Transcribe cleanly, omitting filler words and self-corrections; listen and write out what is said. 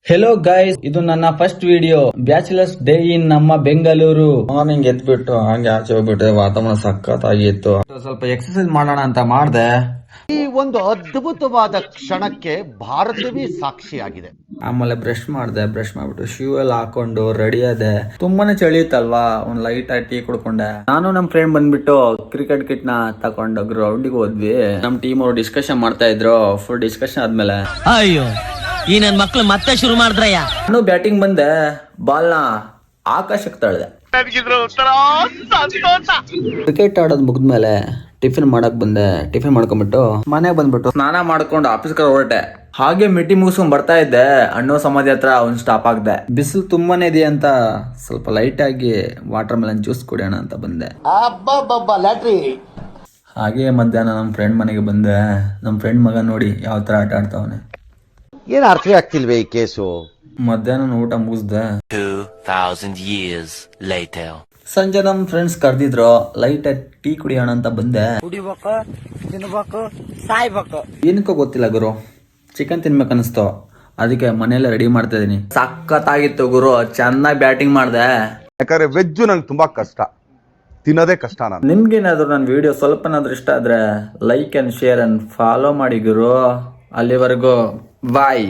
Hello guys, ಇದು ನನ್ನ first video bachelors day in ನಮ್ಮ ಬೆಂಗಳೂರು. ಮಾರ್ನಿಂಗ್ ಎದ್ಬಿಟ್ಟು ಹಾಗೆ ಆಚೆ ಹೋಗ್ಬಿಟ್ಟೆ. ವಾತಾವರಣ ಸಖತ್ತಾಗಿತ್ತು. ಸ್ವಲ್ಪ ಎಕ್ಸರ್ಸೈಸ್ ಮಾಡೋಣ ಅಂತ ಮಾಡ್ದೆ. ಈ ಒಂದು ಅದ್ಭುತವಾದ ಕ್ಷಣಕ್ಕೆ ಭಾರತವೇ ಸಾಕ್ಷಿಯಾಗಿದೆ. ಆಮೇಲೆ ಬ್ರಷ್ ಮಾಡ್ಬಿಟ್ಟು ಶೂ ಎಲ್ಲ ಹಾಕೊಂಡು ರೆಡಿ ಆದೆ. ತುಂಬಾನೇ ಚಳಿ ಇತ್ತಲ್ವಾ, ಒಂದ್ ಲೈಟ್ ಆಗಿ ಟೀ ಕುಡ್ಕೊಂಡೆ. ನಾನು ನಮ್ ಫ್ರೆಂಡ್ ಬಂದ್ಬಿಟ್ಟು ಕ್ರಿಕೆಟ್ ಕಿಟ್ ನ ತಕೊಂಡು ಗ್ರೌಂಡಿಗೆ ಹೋದ್ವಿ. ನಮ್ ಟೀಮ್ ಅವರು ಡಿಸ್ಕಷನ್ ಮಾಡ್ತಾ ಇದ್ರು. ಫುಲ್ ಡಿಸ್ಕಷನ್ ಆದ್ಮೇಲೆ ಅಯ್ಯೋ ಈ ನನ್ ಮಕ್ಳು ಮತ್ತೆ ಶುರು ಮಾಡಿದ್ರಯ್ಯ. ನಾನು ಬ್ಯಾಟಿಂಗ್ ಬಂದೆ, ಬಾಲ್ ನ ಆಕಾಶಕ್ಕೆ ತಳ್ದೆ. ಕ್ರಿಕೆಟ್ ಆಡೋದ್ ಮುಗಿದ್ಮೇಲೆ ಟಿಫಿನ್ ಮಾಡಕ್ ಬಂದೆ. ಟಿಫಿನ್ ಮಾಡ್ಕೊಂಡ್ಬಿಟ್ಟು ಮನೆಗೆ ಬಂದ್ಬಿಟ್ಟು ಸ್ನಾನ ಮಾಡ್ಕೊಂಡು ಆಫೀಸ್ಗೆ ಹೊರಟೆ. ಹಾಗೆ ಮೀಟಿಂಗ್ ಮುಗಿಸ್ಕೊಂಡ್ ಬರ್ತಾ ಇದ್ದೆ. ಅಣ್ಣೋ ಸಮಾಧಿ ಹತ್ರ ಒಂದ್ ಸ್ಟಾಪ್ ಆಗ್ದೆ. ಬಿಸಿಲು ತುಂಬಾನೇ ಇದೆ ಅಂತ ಸ್ವಲ್ಪ ಲೈಟ್ ಆಗಿ ವಾಟರ್ ಮೆಲನ್ ಜ್ಯೂಸ್ ಕುಡಿಯೋಣ ಅಂತ ಬಂದೆ. ಹಾಗೆ ಮಧ್ಯಾಹ್ನ ನಮ್ ಫ್ರೆಂಡ್ ಮನೆಗೆ ಬಂದೆ. ನಮ್ ಫ್ರೆಂಡ್ ಮಗ ನೋಡಿ ಯಾವ ತರ ಆಟ ಆಡ್ತಾವನೆ. ಏನ್ ಅರ್ಥವೇ ಆಗ್ತಿಲ್ವೇ ಈ ಕೇಸು. ಮಧ್ಯಾಹ್ನ ಊಟ ಮುಗಿಸ್ದೆ. 2000 years later. ಸಂಜೆ ನಮ್ ಫ್ರೆಂಡ್ಸ್ ಕರ್ದಿದ್ರು, ಲೈಟ್ ಆಗಿ ಟೀ ಕುಡಿಯೋಣ ಅಂತ ಬಂದೆ. ಏನಕ್ಕೋ ಗೊತ್ತಿಲ್ಲ ಗುರು, ಚಿಕನ್ ತಿನ್ಬೇಕು ಅನಿಸ್ತು. ಅದಕ್ಕೆ ಮನೆಯಲ್ಲ ರೆಡಿ ಮಾಡ್ತಾ ಇದೀನಿ. ಸಖತ್ತಾಗಿತ್ತು ಗುರು, ಚೆನ್ನಾಗಿ ಬ್ಯಾಟಿಂಗ್ ಮಾಡ್ದೆ. ಯಾಕಂದ್ರೆ ವೆಜ್ ನಂಗೆ ತುಂಬಾ ಕಷ್ಟ, ತಿನ್ನೋದೇ ಕಷ್ಟ. ನಾನು ನಿಮ್ಗೇನಾದ್ರು ನನ್ನ ವಿಡಿಯೋ ಸ್ವಲ್ಪನಾದ್ರೂ ಇಷ್ಟ ಆದ್ರೆ like and share and follow ಮಾಡಿ ಗುರು. ಅಲ್ಲಿವರೆಗೂ ಬಾಯ್.